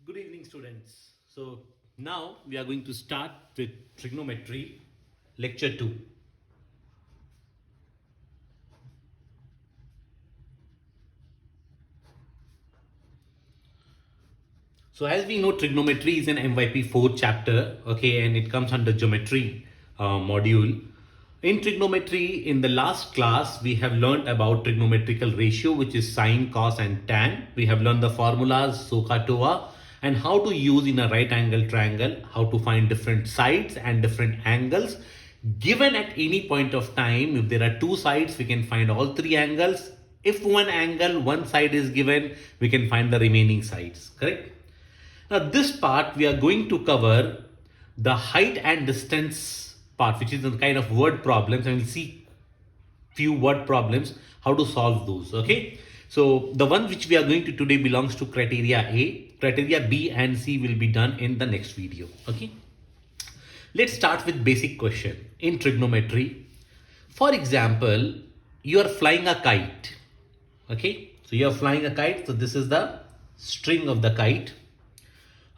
Good evening, students. So now we are going to start with trigonometry, lecture 2. So as we know, trigonometry is an MYP 4 chapter, okay, and it comes under geometry module. In trigonometry, in the last class, we have learned about trigonometrical ratio, which is sine, cos, and tan. We have learned the formulas, SOHCAHTOA, and how to use in a right angle triangle, how to find different sides and different angles. Given at any point of time, if there are two sides, we can find all three angles. If one angle, one side is given, we can find the remaining sides, correct? Now, this part we are going to cover the height and distance part, which is a kind of word problems, and we'll see few word problems, how to solve those. Okay. So the one which we are going to today belongs to criteria A. Criteria B and C will be done in the next video. Okay. Let's start with basic question in trigonometry. For example, you are flying a kite. Okay. So you are flying a kite. So this is the string of the kite.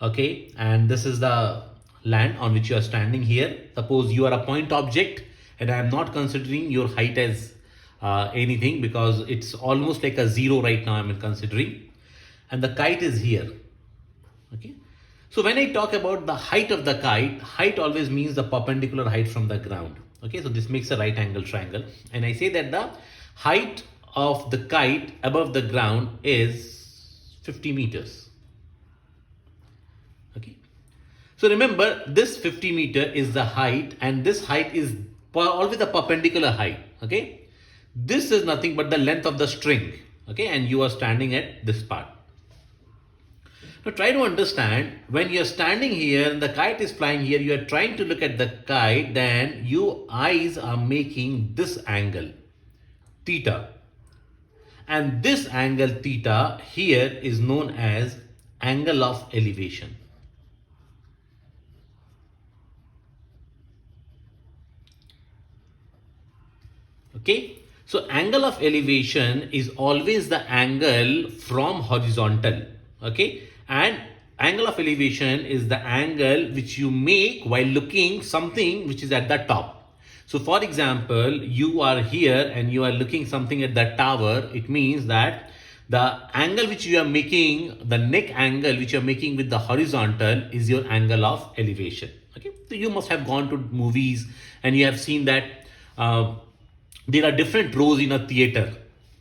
Okay, and this is the land on which you are standing here. Suppose you are a point object and I am not considering your height as anything, because it's almost like a zero right now I'm considering, and the kite is here. Okay, so when I talk about the height of the kite, height always means the perpendicular height from the ground. Okay, so this makes a right angle triangle, and I say that the height of the kite above the ground is 50 meters. Okay, so remember, this 50 meter is the height, and this height is always the perpendicular height. Okay, this is nothing but the length of the string. Okay, and you are standing at this part. Now try to understand, when you are standing here and the kite is flying here, you are trying to look at the kite, then your eyes are making this angle theta, and this angle theta here is known as angle of elevation. Okay, so angle of elevation is always the angle from horizontal. Okay, and angle of elevation is the angle which you make while looking something which is at the top. So for example, you are here and you are looking something at the tower. It means that the angle which you are making, the neck angle which you are making with the horizontal, is your angle of elevation. Okay, so you must have gone to movies and you have seen that there are different rows in a theater.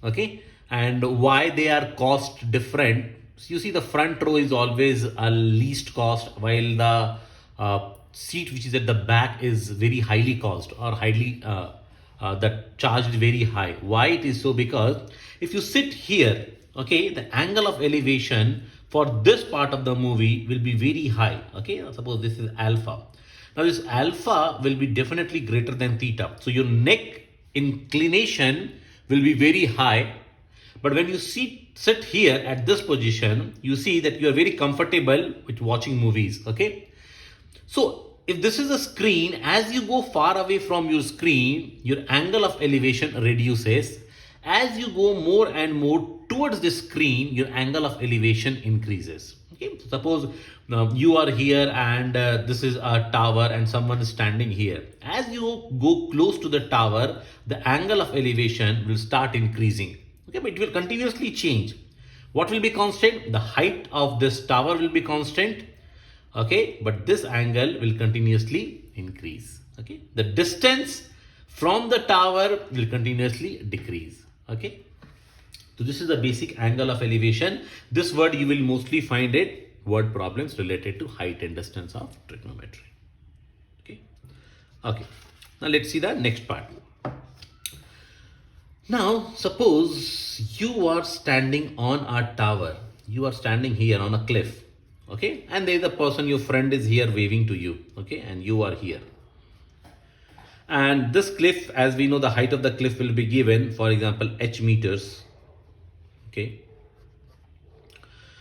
Okay, and why they are cost different. So you see, the front row is always a least cost, while the seat which is at the back is very highly cost, or highly the charge is very high. Why it is so? Because if you sit here, okay, the angle of elevation for this part of the movie will be very high. Okay, suppose this is alpha. Now this alpha will be definitely greater than theta. So your neck inclination will be very high. But when you sit here at this position, you see that you are very comfortable with watching movies. Okay, so if this is a screen, as you go far away from your screen, your angle of elevation reduces. As you go more and more towards the screen, your angle of elevation increases. Okay, so suppose you are here and this is a tower and someone is standing here. As you go close to the tower, the angle of elevation will start increasing. Okay, but it will continuously change. What will be constant? The height of this tower will be constant. Okay, but this angle will continuously increase. Okay, the distance from the tower will continuously decrease. Okay, so this is the basic angle of elevation. This word you will mostly find it word problems related to height and distance of trigonometry. Okay, okay, now let's see the next part. Now suppose you are standing on a tower. You are standing here on a cliff. Okay, and there is a person, your friend is here waving to you. Okay, and you are here, and this cliff, as we know, the height of the cliff will be given, for example, h meters. Okay,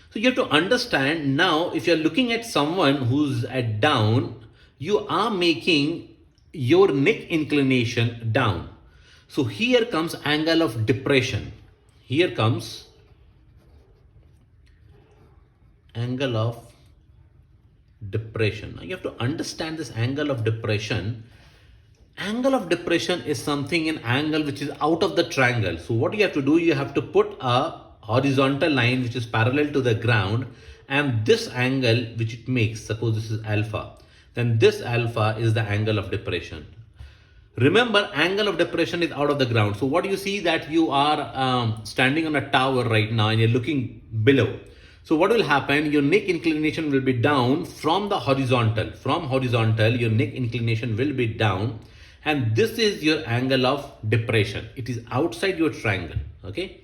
so you have to understand, now if you're looking at someone who's at down, you are making your neck inclination down. So here comes angle of depression. Here comes angle of depression. Now you have to understand this angle of depression. Angle of depression is something, an angle which is out of the triangle. So what you have to do, you have to put a horizontal line which is parallel to the ground, and this angle which it makes, suppose this is alpha, then this alpha is the angle of depression. Remember, angle of depression is out of the ground. So what you see that you are standing on a tower right now and you're looking below. So what will happen? Your neck inclination will be down from the horizontal. From horizontal, your neck inclination will be down. And this is your angle of depression. It is outside your triangle. Okay.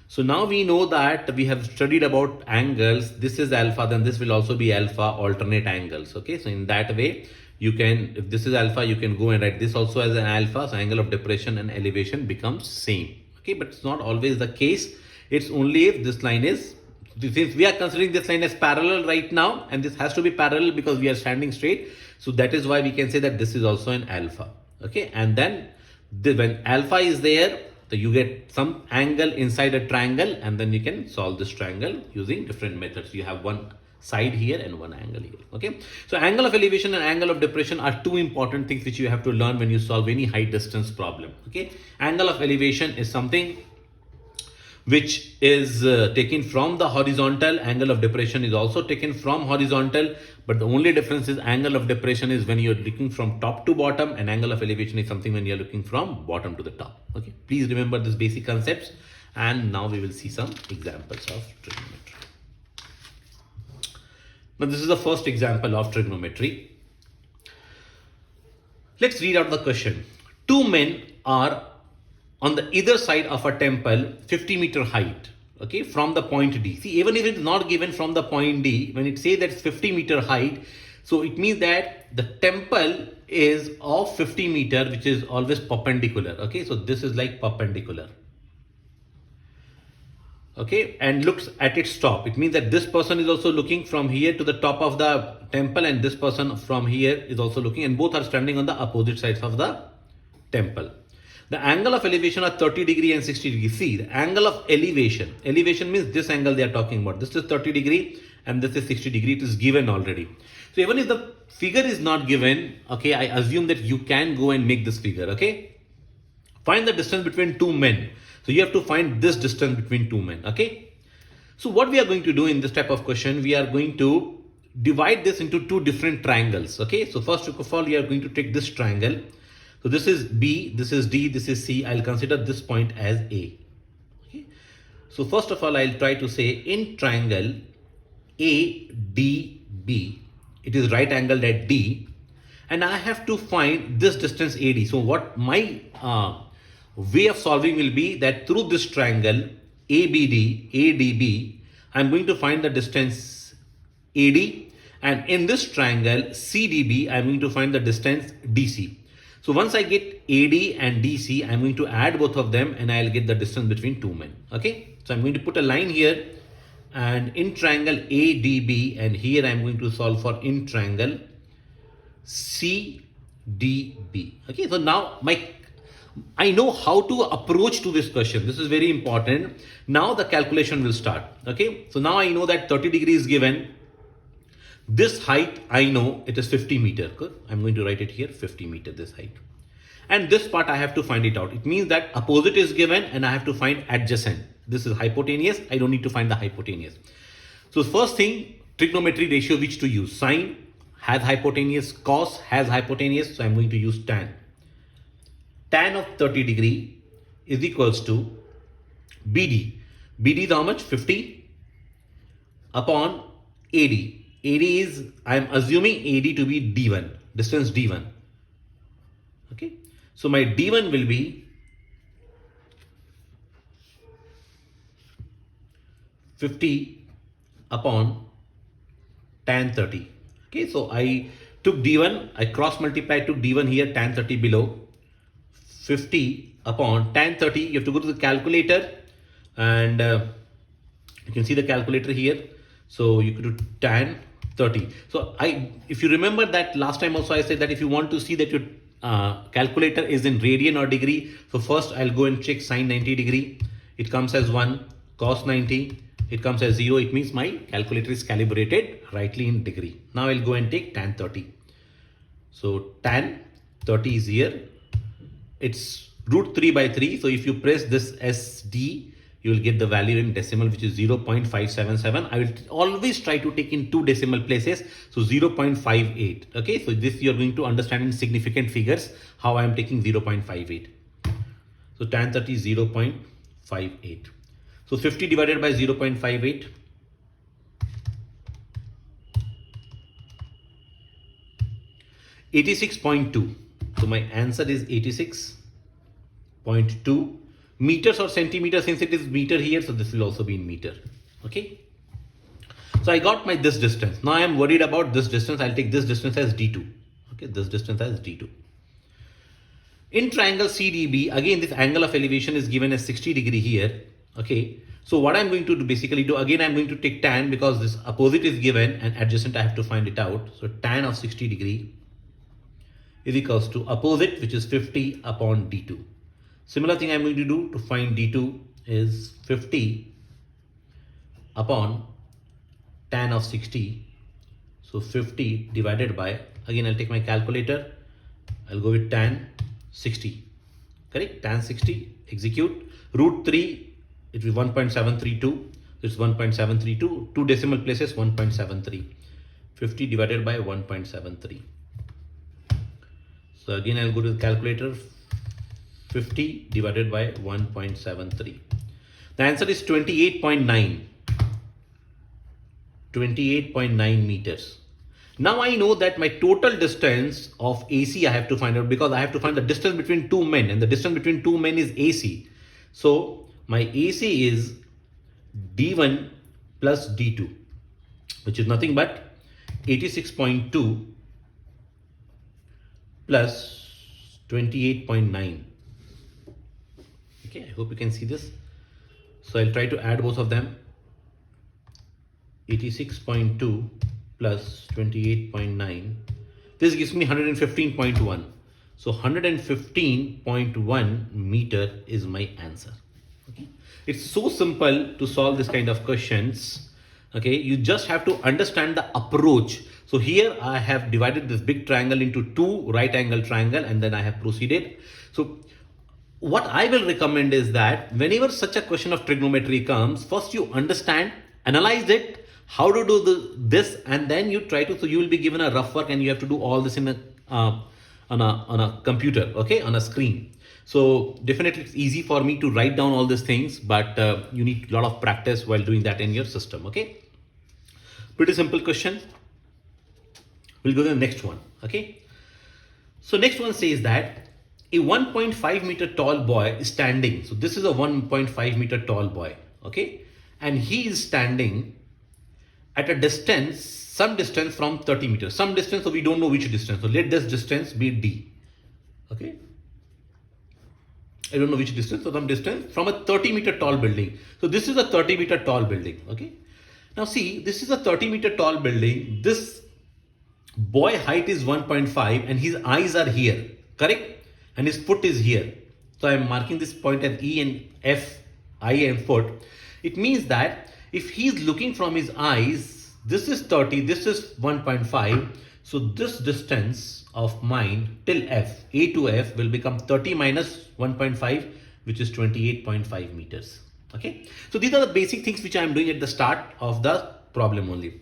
So now we know that we have studied about angles. This is alpha, then this will also be alpha, alternate angles. Okay. So in that way, you can, if this is alpha, you can go and write this also as an alpha. So angle of depression and elevation becomes same. Okay. But it's not always the case. It's only if this line is, since we are considering this line as parallel right now, and this has to be parallel because we are standing straight. So that is why we can say that this is also an alpha. Okay. And then when alpha is there, so you get some angle inside a triangle, and then you can solve this triangle using different methods. You have one side here and one angle here. Okay. So angle of elevation and angle of depression are two important things which you have to learn when you solve any height distance problem. Okay. Angle of elevation is something which is taken from the horizontal. Angle of depression is also taken from horizontal, but the only difference is angle of depression is when you're looking from top to bottom, and angle of elevation is something when you're looking from bottom to the top. Okay, please remember these basic concepts, and now we will see some examples of trigonometry. Now this is the first example of trigonometry. Let's read out the question. Two men are on the either side of a temple 50-meter height, okay, from the point D. See, even if it's not given from the point D, when it says that it's 50-meter height, so it means that the temple is of 50 meter, which is always perpendicular. Okay, so this is like perpendicular. Okay, and looks at its top. It means that this person is also looking from here to the top of the temple, and this person from here is also looking, and both are standing on the opposite sides of the temple. The angle of elevation are 30 degree and 60 degree. See, the angle of elevation. Elevation means this angle they are talking about. This is 30 degree and this is 60 degree. It is given already. So even if the figure is not given, okay, I assume that you can go and make this figure, okay. Find the distance between two men. So you have to find this distance between two men, okay. So what we are going to do in this type of question, we are going to divide this into two different triangles, okay. So first of all, we are going to take this triangle. So this is B, this is D, this is C. I'll consider this point as A. Okay. So first of all, I'll try to say in triangle ADB, it is right angled at D, and I have to find this distance AD. So what my way of solving will be that through this triangle ADB, I'm going to find the distance AD, and in this triangle CDB, I'm going to find the distance DC. So once I get AD and DC, I'm going to add both of them and I'll get the distance between two men. Okay. So I'm going to put a line here, and in triangle ADB, and here I'm going to solve for in triangle CDB. Okay. So now I know how to approach to this question. This is very important. Now the calculation will start. Okay. So now I know that 30 degrees is given. This height, I know it is 50 meter. Good. I'm going to write it here, 50 meter, this height. And this part, I have to find it out. It means that opposite is given and I have to find adjacent. This is hypotenuse. I don't need to find the hypotenuse. So first thing, trigonometry ratio which to use. Sine has hypotenuse, cos has hypotenuse. So I'm going to use tan. Tan of 30 degree is equals to BD. BD is how much? 50 upon AD. AD is, I am assuming AD to be D1, distance D1. Okay. So my D1 will be 50 upon tan 30. Okay. So I took D1, I cross multiplied, took D1 here, tan 30 below. 50 upon tan 30. You have to go to the calculator, and you can see the calculator here. So you could do tan 30. So if you remember that last time also I said that if you want to see that your calculator is in radian or degree, so first I'll go and check sine 90 degree. It comes as 1, cos 90, It comes as 0. It means my calculator is calibrated rightly in degree. Now I'll go and take tan 30. So tan 30 is here. It's root 3 by 3. So if you press this SD, you will get the value in decimal, which is 0.577. I will always try to take in two decimal places. So 0.58. Okay. So this you're going to understand in significant figures how I am taking 0.58. So tan 30 is 0.58. So 50 divided by 0.58. 86.2. So my answer is 86.2 meters or centimeters. Since it is meter here, so this will also be in meter. Okay. So I got my this distance. Now I am worried about this distance. I'll take this distance as D2. Okay, this distance as D2. In triangle CDB, again this angle of elevation is given as 60 degree here. Okay. So what I'm going to do, basically do, again I'm going to take tan because this opposite is given and adjacent I have to find it out. So tan of 60 degree is equals to opposite, which is 50 upon D2. Similar thing I'm going to do to find D2 is 50 upon tan of 60. So 50 divided by, again I'll take my calculator. I'll go with tan 60. Correct? Tan 60, execute. Root 3, it will be 1.732. It's 1.732. Two decimal places, 1.73. 50 divided by 1.73. So again, I'll go to the calculator. 50 divided by 1.73. The answer is 28.9. 28.9 meters. Now I know that my total distance of AC I have to find out because I have to find the distance between two men, and the distance between two men is AC. So my AC is D1 plus D2, which is nothing but 86.2 plus 28.9. Okay, I hope you can see this. So I'll try to add both of them. 86.2 plus 28.9. This gives me 115.1. So 115.1 meter is my answer. Okay. It's so simple to solve this kind of questions. Okay, you just have to understand the approach. So here I have divided this big triangle into two right angle triangle and then I have proceeded. So what I will recommend is that whenever such a question of trigonometry comes, first you understand, analyze it, how to do this, and then you try to, so you will be given a rough work and you have to do all this in a on a computer, okay, on a screen. So definitely it's easy for me to write down all these things, but you need a lot of practice while doing that in your system. Okay, pretty simple question. We'll go to the next one. Okay, so next one says that a 1.5 meter tall boy is standing. So this is a 1.5 meter tall boy. Okay, and he is standing at a distance, some distance from 30 meters, some distance, so we don't know which distance. So let this distance be D. Okay, I don't know which distance, so some distance from a 30 meter tall building. So this is a 30 meter tall building. Okay, now see, this is a 30 meter tall building. This boy height is 1.5 and his eyes are here, correct? And his foot is here. So I am marking this point as E and F, eye and foot. It means that if he is looking from his eyes, this is 30, this is 1.5. So this distance of mine till F, A to F, will become 30 minus 1.5, which is 28.5 meters. Okay. So these are the basic things which I am doing at the start of the problem only.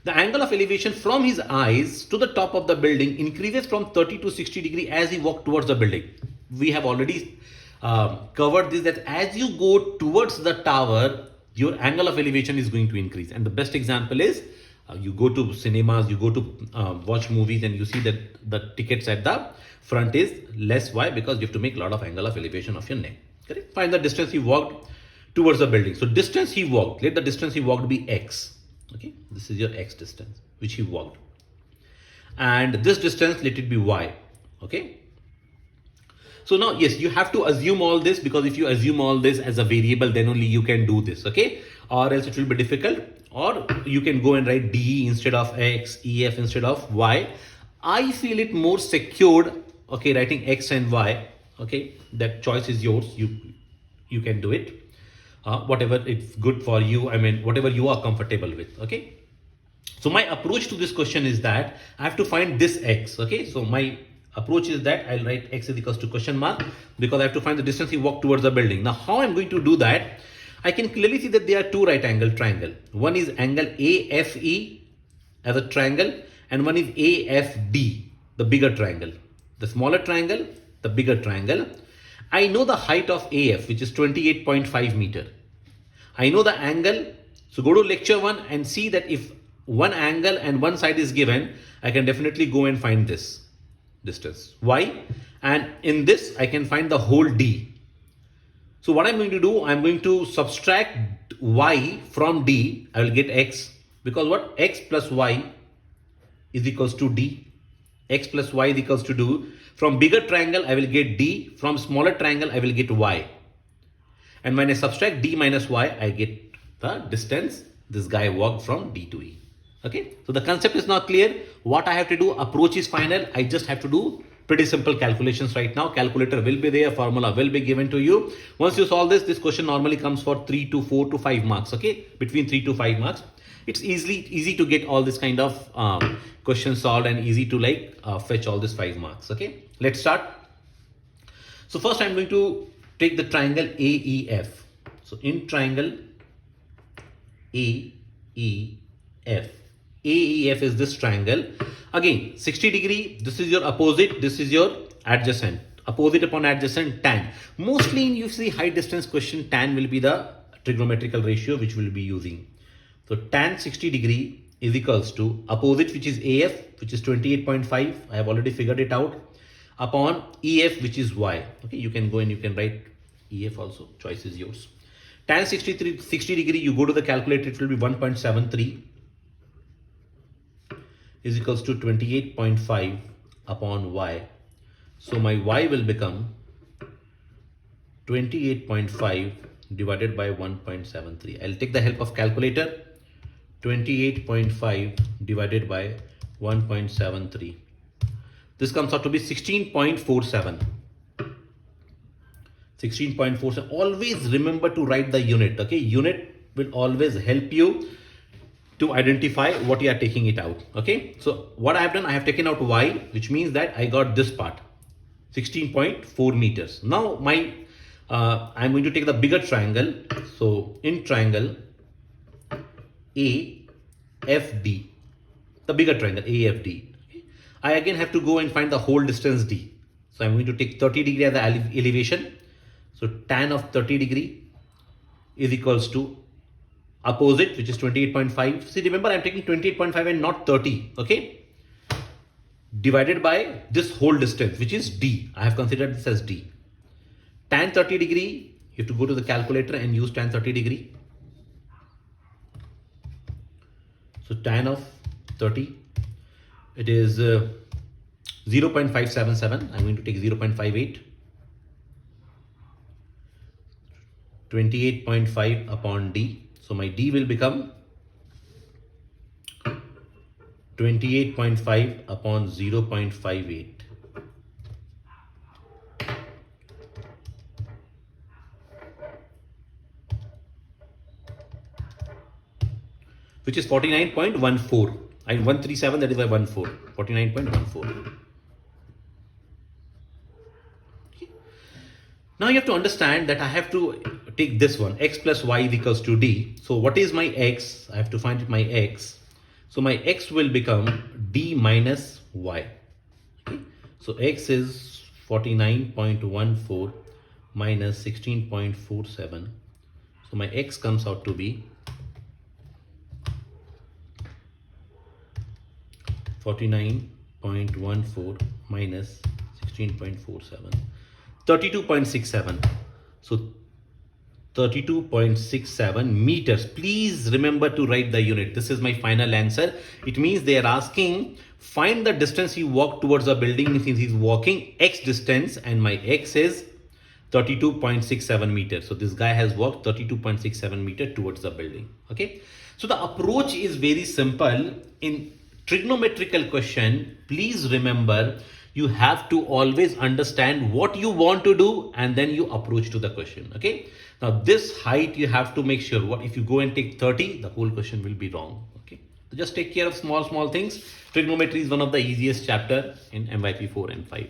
The angle of elevation from his eyes to the top of the building increases from 30 to 60 degree as he walks towards the building. We have already covered this, that as you go towards the tower, your angle of elevation is going to increase. And the best example is you go to cinemas, you go to watch movies, and you see that the tickets at the front is less. Why? Because you have to make a lot of angle of elevation of your neck. Correct? Find the distance he walked towards the building. So distance he walked, let the distance he walked be X. Okay, this is your X distance which he walked, and this distance let it be Y. Okay, so now yes, you have to assume all this, because if you assume all this as a variable, then only you can do this. Okay, or else it will be difficult. Or you can go and write DE instead of X, EF instead of Y. I feel it more secured, okay, writing X and Y. Okay, that choice is yours. You can do it. whatever it's good for you. I mean, whatever you are comfortable with. Okay. So my approach to this question is that I have to find this x. Okay. So my approach is that I'll write x is equals to question mark because I have to find the distance he walked towards the building. Now, how I'm going to do that? I can clearly see that there are two right angle triangle. One is angle AFE as a triangle, and one is AFD, the bigger triangle. The smaller triangle, the bigger triangle. I know the height of AF, which is 28.5 meter. I know the angle. So go to lecture 1 and see that if one angle and one side is given, I can definitely go and find this distance. Why? And in this, I can find the whole D. So what I'm going to do, I'm going to subtract y from D. I will get x, because what? X plus y is equals to D. X plus y is equals to do. From bigger triangle, I will get D. From smaller triangle, I will get y. And when I subtract D minus y, I get the distance this guy walked from D to E. Okay. So the concept is not clear. What I have to do, approach is final. I just have to do pretty simple calculations right now. Calculator will be there. Formula will be given to you. Once you solve this question normally comes for 3 to 4 to 5 marks. Okay. Between 3 to 5 marks. It's easy to get all this kind of questions solved and easy to fetch all this 5 marks. Okay. Let's start. So first I'm going to take the triangle AEF. So in triangle AEF, AEF is this triangle. Again, 60 degree, this is your opposite, this is your adjacent. Opposite upon adjacent, tan. Mostly in you see high distance question, tan will be the trigonometrical ratio which we'll be using. So tan 60 degree is equals to opposite, which is AF, which is 28.5. I have already figured it out, upon EF, which is Y. Okay, you can go and you can write EF also. Choice is yours. Tan 60 degree, you go to the calculator, it will be 1.73 is equals to 28.5 upon Y. So my Y will become 28.5 divided by 1.73. I'll take the help of calculator. 28.5 divided by 1.73. This comes out to be 16.47. 16.47. Always remember to write the unit. Okay, unit will always help you to identify what you are taking it out. Okay, so what I have done, I have taken out y, which means that I got this part, 16.4 meters. Now I'm going to take the bigger triangle. So in triangle AFD, the bigger triangle AFD, I again have to go and find the whole distance D. So I'm going to take 30 degree as the elevation. So tan of 30 degree is equals to opposite, which is 28.5. See, remember I'm taking 28.5 and not 30. Okay, divided by this whole distance, which is D. I have considered this as D. Tan 30 degree, you have to go to the calculator and use tan 30 degree. So tan of 30, it is 0.577. I'm going to take 0.58. 28.5 upon D. So my D will become 28.5 upon 0.58. Which is 49.14. And 137, that is by 14. 49.14. Now you have to understand that I have to take this one, x plus y is equals to D. So what is my x? I have to find my x. So my x will become D minus y. Okay. So x is 49.14 minus 16.47. So my x comes out to be 49.14 minus 16.47. 32.67. So 32.67 meters. Please remember to write the unit. This is my final answer. It means they are asking find the distance he walked towards the building. Since he's walking x distance and my x is 32.67 meters. So this guy has walked 32.67 meters towards the building. Okay. So the approach is very simple. In trigonometrical question, please remember You have to always understand what you want to do and then you approach to the question. Okay. Now this height you have to make sure, what if you go and take 30, the whole question will be wrong. Okay. So just take care of small things. Trigonometry is one of the easiest chapter in MYP 4 and 5.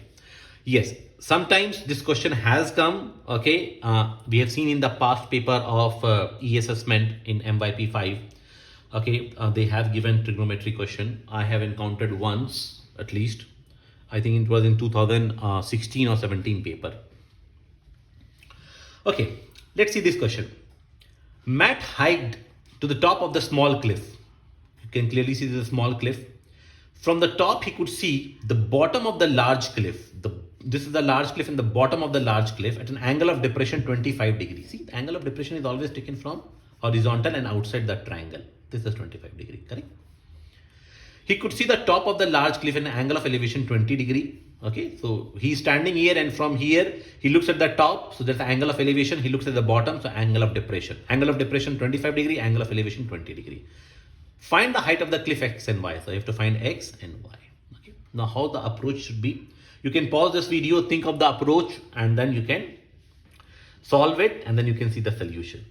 Yes, sometimes this question has come. Okay. We have seen in the past paper of E assessment in MYP 5. Okay. They have given trigonometry question. I have encountered once at least. I think it was in 2016 or 17 paper. Okay, let's see this question. Matt hiked to the top of the small cliff. You can clearly see the small cliff. From the top, he could see the bottom of the large cliff. This is the large cliff and the bottom of the large cliff at an angle of depression 25 degrees. See, the angle of depression is always taken from horizontal and outside the triangle. This is 25 degree, correct? He could see the top of the large cliff in an angle of elevation 20 degree. Okay, so he's standing here and from here he looks at the top. So that's the angle of elevation. He looks at the bottom. So angle of depression. Angle of depression 25 degree, angle of elevation 20 degree. Find the height of the cliff x and y. So you have to find x and y. Okay. Now how the approach should be. You can pause this video, think of the approach and then you can solve it and then you can see the solution.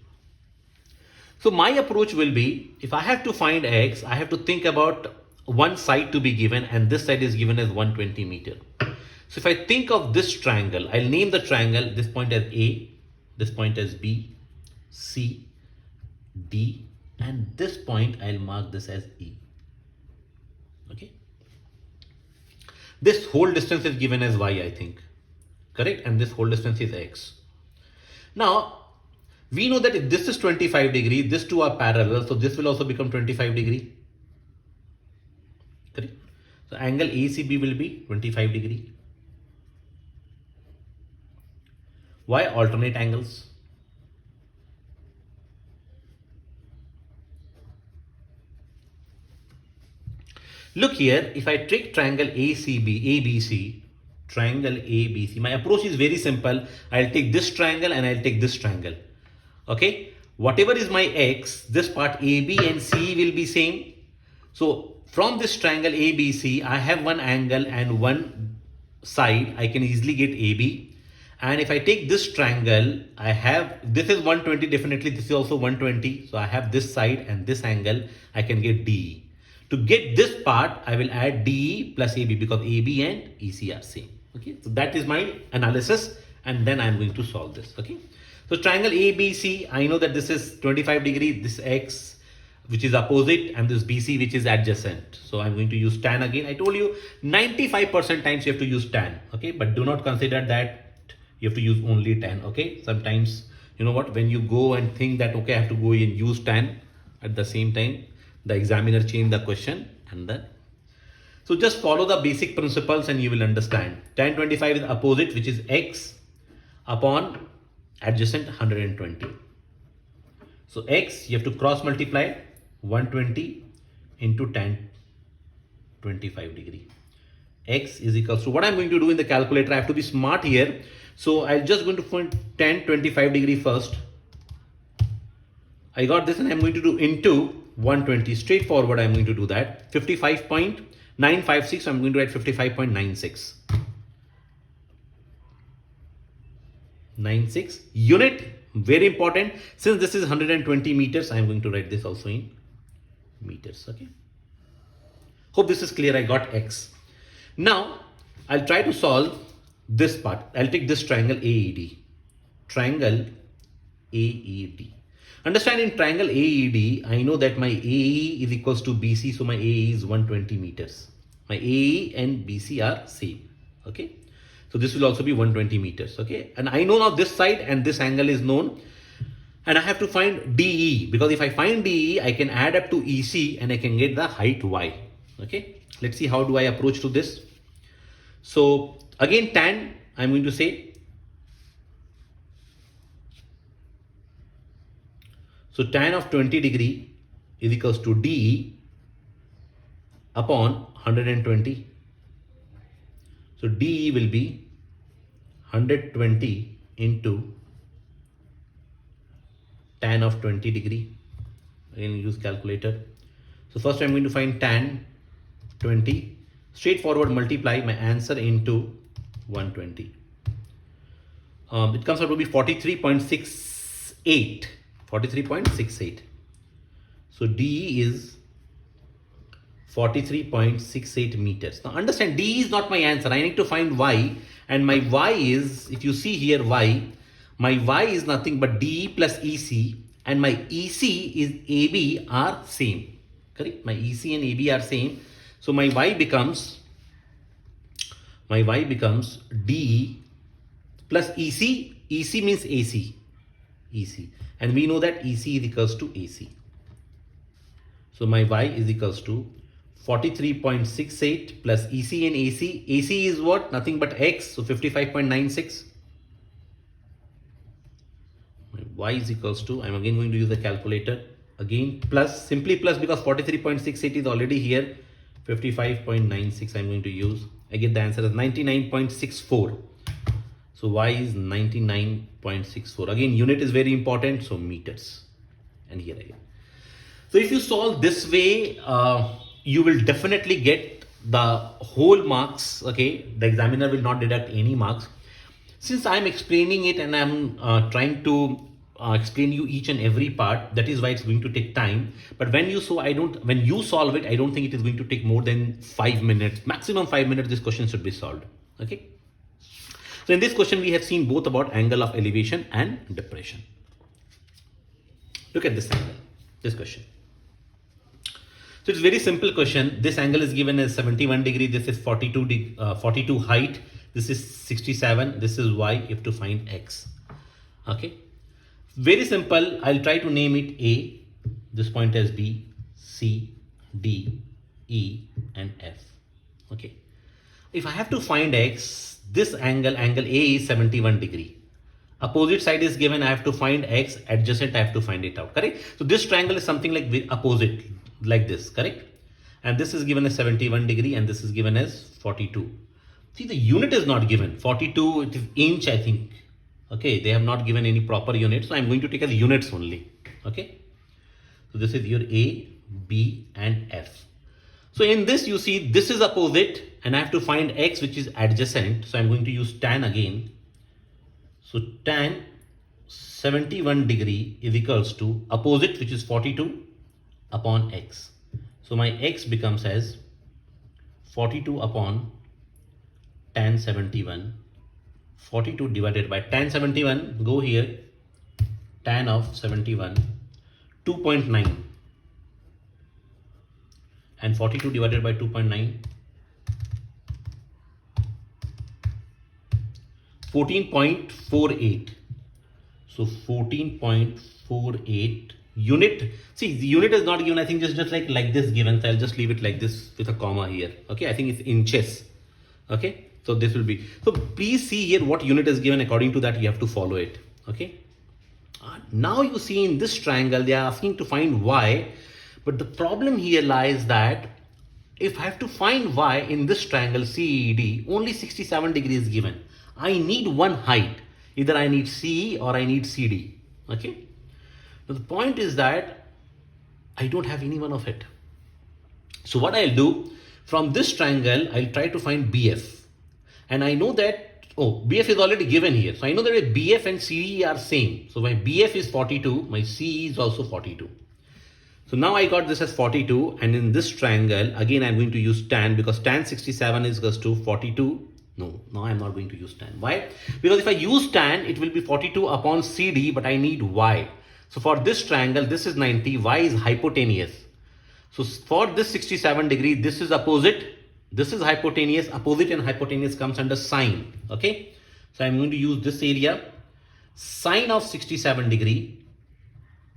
So my approach will be, if I have to find x, I have to think about one side to be given and this side is given as 120 meter. So if I think of this triangle, I'll name the triangle, this point as A, this point as B, C, D, and this point I'll mark this as E. Okay. This whole distance is given as y, I think. Correct? And this whole distance is x. Now, we know that if this is 25 degree, these two are parallel, so this will also become 25 degree. Correct? So angle ACB will be 25 degree. Why alternate angles? Look here, if I take triangle ABC, triangle ABC, my approach is very simple. I'll take this triangle and I'll take this triangle. Okay, whatever is my x, this part AB and C will be same. So from this triangle ABC, I have one angle and one side. I can easily get AB. And if I take this triangle, I have, this is 120, definitely this is also 120. So I have this side and this angle, I can get DE. To get this part, I will add DE plus AB because AB and EC are same. Okay, so that is my analysis and then I'm going to solve this. Okay, so triangle ABC, I know that this is 25 degree, this X which is opposite and this BC which is adjacent. So I'm going to use tan again. I told you 95% times you have to use tan. Okay, but do not consider that you have to use only tan. Okay, sometimes you know what, when you go and think that okay, I have to go and use tan, at the same time the examiner changed the question and then, so just follow the basic principles and you will understand. Tan 25 is opposite, which is x upon adjacent 120. So x, you have to cross multiply 120 into tan 25 degree. X is equals to, what I'm going to do in the calculator, I have to be smart here. So I'm just going to find tan 25 degree first. I got this and I'm going to do into 120. Straightforward, I'm going to do that. 55.956, I'm going to write 55.96. 96 unit, very important. Since this is 120 meters, I'm going to write this also in meters. Okay. Hope this is clear. I got X. Now I'll try to solve this part. I'll take this triangle AED. Triangle AED. Understand, in triangle AED, I know that my AE is equals to BC. So my AE is 120 meters. My AE and BC are same. Okay. So this will also be 120 meters. Okay. And I know now this side and this angle is known. And I have to find DE, because if I find DE, I can add up to EC and I can get the height Y. Okay. Let's see how do I approach to this. So again, tan, I'm going to say. So tan of 20 degree is equals to DE upon 120. So DE will be 120 into tan of 20 degree. Again, use calculator. So first I'm going to find tan 20 Straightforward multiply my answer into 120. It comes out to be 43.68. 43.68. So DE is 43.68 meters. Now understand, D is not my answer. I need to find Y, and my Y is, if you see here Y, my Y is nothing but DE plus EC, and my EC is AB are same. Correct? My EC and AB are same. So my Y becomes DE plus EC. EC means AC. EC. And we know that EC is equals to AC. So my Y is equals to 43.68 plus EC and AC. AC is what? Nothing but X. So 55.96. My Y is equals to, I'm again going to use the calculator. Again plus, simply plus because 43.68 is already here. 55.96 I'm going to use. I get the answer as 99.64. So Y is 99.64. Again, unit is very important. So meters. And here again. So if you solve this way, you will definitely get the whole marks. Okay. The examiner will not deduct any marks. Since I'm explaining it and I'm trying to explain you each and every part, that is why it's going to take time. But when you solve it, I don't think it is going to take more than 5 minutes, maximum 5 minutes. This question should be solved. Okay. So in this question, we have seen both about angle of elevation and depression. Look at this angle, this question. So it's very simple question. This angle is given as 71 degree. This is 42 height. This is 67. This is Y. You have to find X. Okay. Very simple. I'll try to name it A. This point as B, C, D, E, and F. Okay. If I have to find X, this angle A is 71 degree. Opposite side is given. I have to find X. Adjacent, I have to find it out. Correct. So this triangle is something like the opposite, like this. Correct. And this is given as 71 degree, and this is given as 42. See, the unit is not given. 42, it is inch, I think. Okay, they have not given any proper unit. So I'm going to take as units only. Okay. So this is your A, B, and F. So in this, you see, this is opposite, and I have to find X, which is adjacent. So I'm going to use tan again. So tan 71 degree is equals to opposite, which is 42 upon X. So my X becomes as 42 upon tan 71. 42 divided by tan 71, go here, tan of 71, 2.9, and 42 divided by 2.9, 14.48. So 14.48 unit. See, the unit is not given. I think just like this given. So I'll just leave it like this with a comma here. Okay, I think it's inches. Okay. So this will be, so please see here what unit is given. According to that, you have to follow it. Okay. Now you see in this triangle, they are asking to find Y. But the problem here lies that if I have to find Y in this triangle CED, only 67 degrees is given. I need one height. Either I need CE or I need CD. Okay. Now the point is that I don't have any one of it. So what I'll do, from this triangle, I'll try to find BF. And I know that, BF is already given here. So I know that BF and CE are same. So my BF is 42, my CE is also 42. So now I got this as 42. And in this triangle, again, I'm going to use tan, because tan 67 is equals to 42. No, now I'm not going to use tan. Why? Because if I use tan, it will be 42 upon CD, but I need Y. So for this triangle, this is 90, Y is hypotenuse. So for this 67 degree, this is opposite. This is hypotenuse. Opposite and hypotenuse comes under sine. Okay. So I'm going to use this area. Sine of 67 degree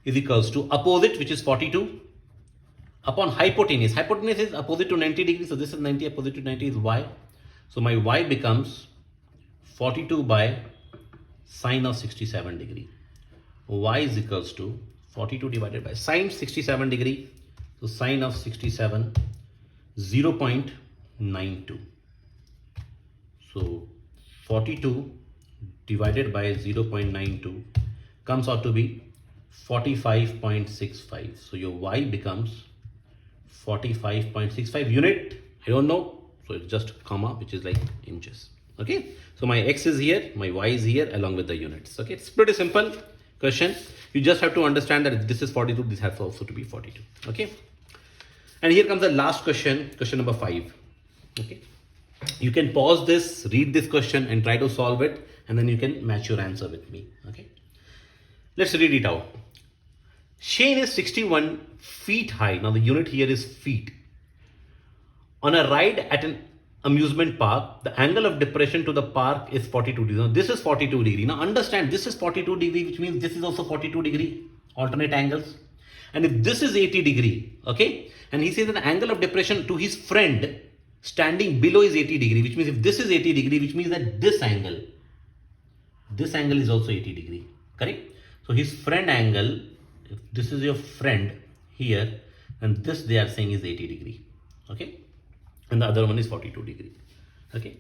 is equals to opposite, which is 42, upon hypotenuse. Hypotenuse is opposite to 90 degrees. So this is 90, opposite to 90 is Y. So my Y becomes 42 by sine of 67 degree. Y is equals to 42 divided by sine 67 degree. So sine of 67, 0.92. So 42 divided by 0.92 comes out to be 45.65. So your Y becomes 45.65 unit. I don't know. So it's just comma, which is like inches. Okay. So my x is here, my y is here along with the units. Okay. It's pretty simple question. You just have to understand that if this is 42, this has also to be 42. Okay. And here comes the last question, question number 5. Okay. You can pause this, read this question and try to solve it, and then you can match your answer with me. Okay. Let's read it out. Shane is 61 feet high. Now the unit here is feet. On a ride at an amusement park, the angle of depression to the park is 42 degrees. Now this is 42 degree. Now understand, this is 42 degree, which means this is also 42 degree, alternate angles. And if this is 80 degree, okay, and he says that the angle of depression to his friend standing below is 80 degree, which means if this is 80 degree, which means that this angle is also 80 degree, correct? So his friend angle, if this is your friend here, and this they are saying is 80 degree, okay? And the other one is 42 degree, okay?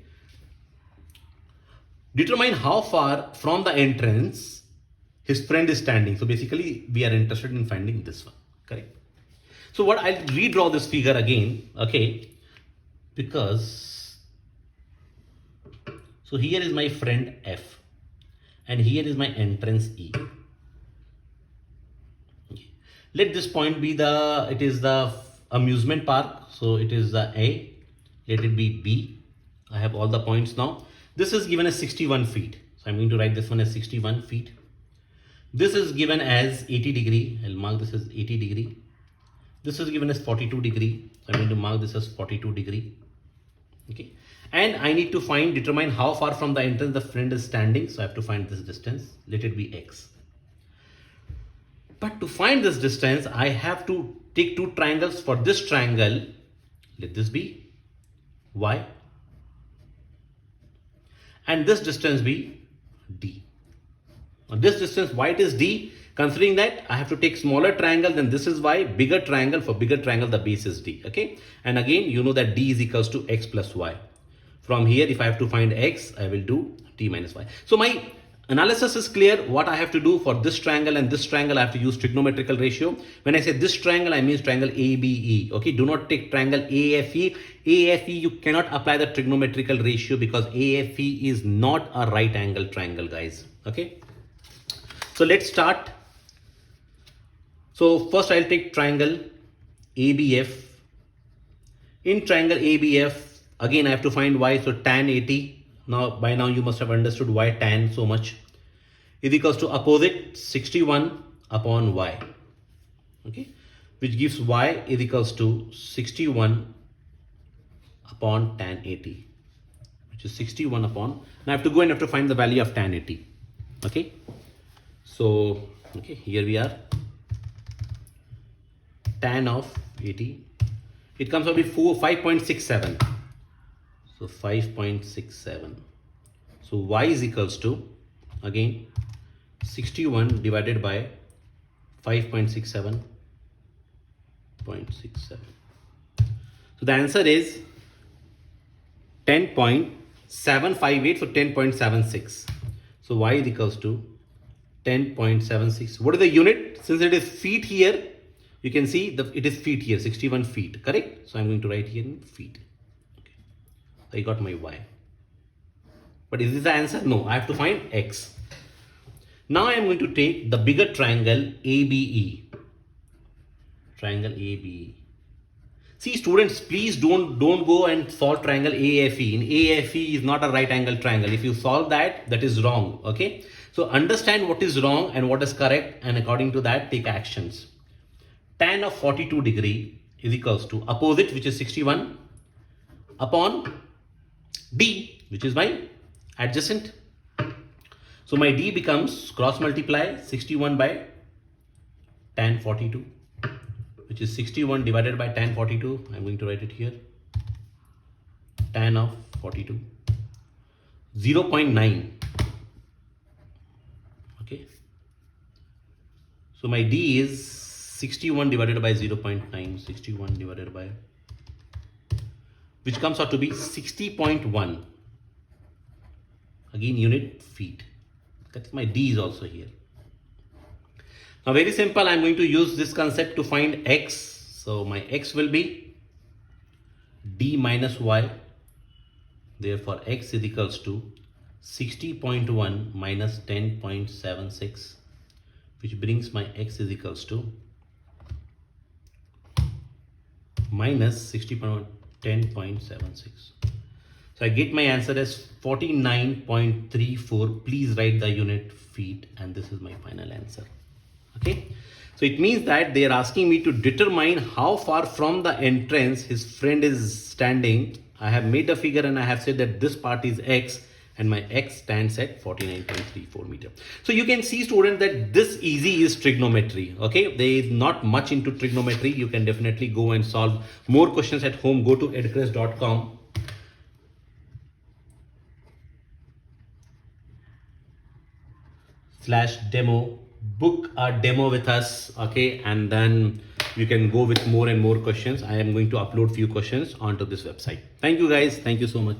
Determine how far from the entrance his friend is standing. So basically we are interested in finding this one, correct? So what, I'll redraw this figure again, okay? Because, so here is my friend F and here is my entrance E. Okay. Let this point be it is the amusement park. So it is the A, let it be B. I have all the points now. This is given as 61 feet. So I'm going to write this one as 61 feet. This is given as 80 degree. I'll mark this as 80 degree. This is given as 42 degree. So I'm going to mark this as 42 degree. Okay. And I need to determine how far from the entrance the friend is standing. So I have to find this distance. Let it be X. But to find this distance, I have to take two triangles. For this triangle, let this be Y. And this distance be D. Now this distance, why it is D? Considering that I have to take smaller triangle, then this is Y, bigger triangle. For bigger triangle, the base is D. Okay. And again, you know that D is equals to X plus Y. From here, if I have to find X, I will do D minus Y. So my analysis is clear. What I have to do for this triangle and this triangle, I have to use trigonometrical ratio. When I say this triangle, I mean triangle ABE. Okay. Do not take triangle AFE. AFE, you cannot apply the trigonometrical ratio because AFE is not a right angle triangle, guys. Okay. So let's start. So first I'll take triangle ABF. In triangle ABF, again I have to find Y. So tan 80. Now by now you must have understood why tan so much. Is equals to opposite 61 upon Y. Okay. Which gives Y is equals to 61 upon tan 80. Which is 61 upon. Now I have to go and have to find the value of tan 80. Okay. So, okay, here we are. Tan of 80. It comes out with 5.67. So 5.67. So Y is equals to, again, 61 divided by 5.67. So the answer is 10.758. So 10.76. So Y is equals to 10.76. What is the unit? Since it is feet here, you can see it is feet here, 61 feet, correct? So I'm going to write here in feet. Okay. I got my Y. But is this the answer? No, I have to find X. Now I am going to take the bigger triangle ABE. Triangle ABE. See students, please don't go and solve triangle AFE. In AFE is not a right angle triangle. If you solve that, that is wrong. Okay. So understand what is wrong and what is correct, and according to that take actions. Tan of 42 degree is equals to opposite, which is 61, upon D, which is my adjacent. So my D becomes cross multiply 61 by tan 42, which is 61 divided by tan 42. I'm going to write it here. Tan of 42, 0.9. Okay. So my D is 61 divided by 0.9, 61 divided by, which comes out to be 60.1. Again, unit feet. That's my D is also here. Now very simple, I'm going to use this concept to find X. So my X will be D minus Y. Therefore, x is equals to 60.1 minus 10.76, which brings my x is equals to minus 60.1, 10.76. So I get my answer as 49.34. Please write the unit feet, and this is my final answer. Okay. So it means that they are asking me to determine how far from the entrance his friend is standing. I have made the figure and I have said that this part is x and my x stands at 49.34 meter. So you can see, student, that this easy is trigonometry. Okay, there is not much into trigonometry. You can definitely go and solve more questions at home. Go to edcrest.com/demo, book a demo with us. Okay, and then you can go with more and more questions. I am going to upload few questions onto this website. Thank you guys. Thank you so much.